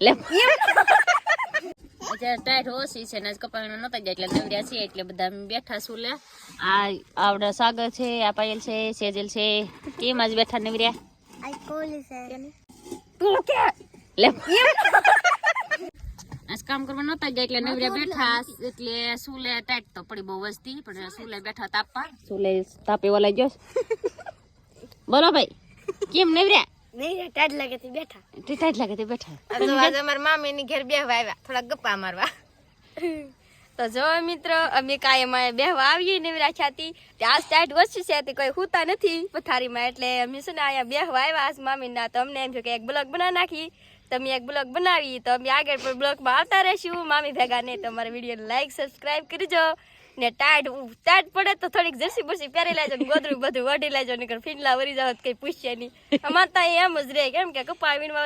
લે અત્યારે ટાઈટ ઓછી છે ને કપાળનો નતા જાય એટલે નવર્યા છે એટલે બધા બેઠા છું લે આ આવડા સાગર છે આ પાયલ છે સેજલ છે કેમ આજ બેઠા નવર્યા આઈ કોલી છે લે આજ કામ કરવા નતા જાય એટલે નવર્યા બેઠા એટલે સુલે ટાઈટ તો પડી બહુ વસ્તી પણ સુલે બેઠા તાપવા સુલે તાપે ઓલા ગયો બોલો ભાઈ કેમ નવર્યા નહીં ટાઈટ લાગે તે બેઠા ટાઈટ લાગે તે બેઠા તો આજે અમારા મામી ની ઘર બેહવા આવ્યા થોડા ગપ્પા મારવા તો જો મિત્રો અમે કાયમ બેહવા આવીએ ને રાખ્યાતી તે આજ ટાઈટ વસ્તુ છે તે કોઈ હુતા નથી પથારીમાં એટલે અમે છે ને અહીંયા બેહવા આવ્યા આજ મામી ના તો અમને એમ થયું કે એક બ્લોગ બનાવી નાખી તમે એક બ્લોગ બનાવી તો અમે આગળ પણ બ્લોગમાં આવતા રહીશું મામી ભેગા ને તો અમારા વિડીયો લાઈક સબસ્ક્રાઇબ કરજો ને ટાઈટ પડે તો થોડીક જર્સી બરસી પહેરી લેજો ને ગોદરું બધું વઢી લેજો ને ફીંડલા વરી જાવ કઈ પૂછશે નહીં અમાર તો એમ જ રહે કેમ કે કપા વીણવા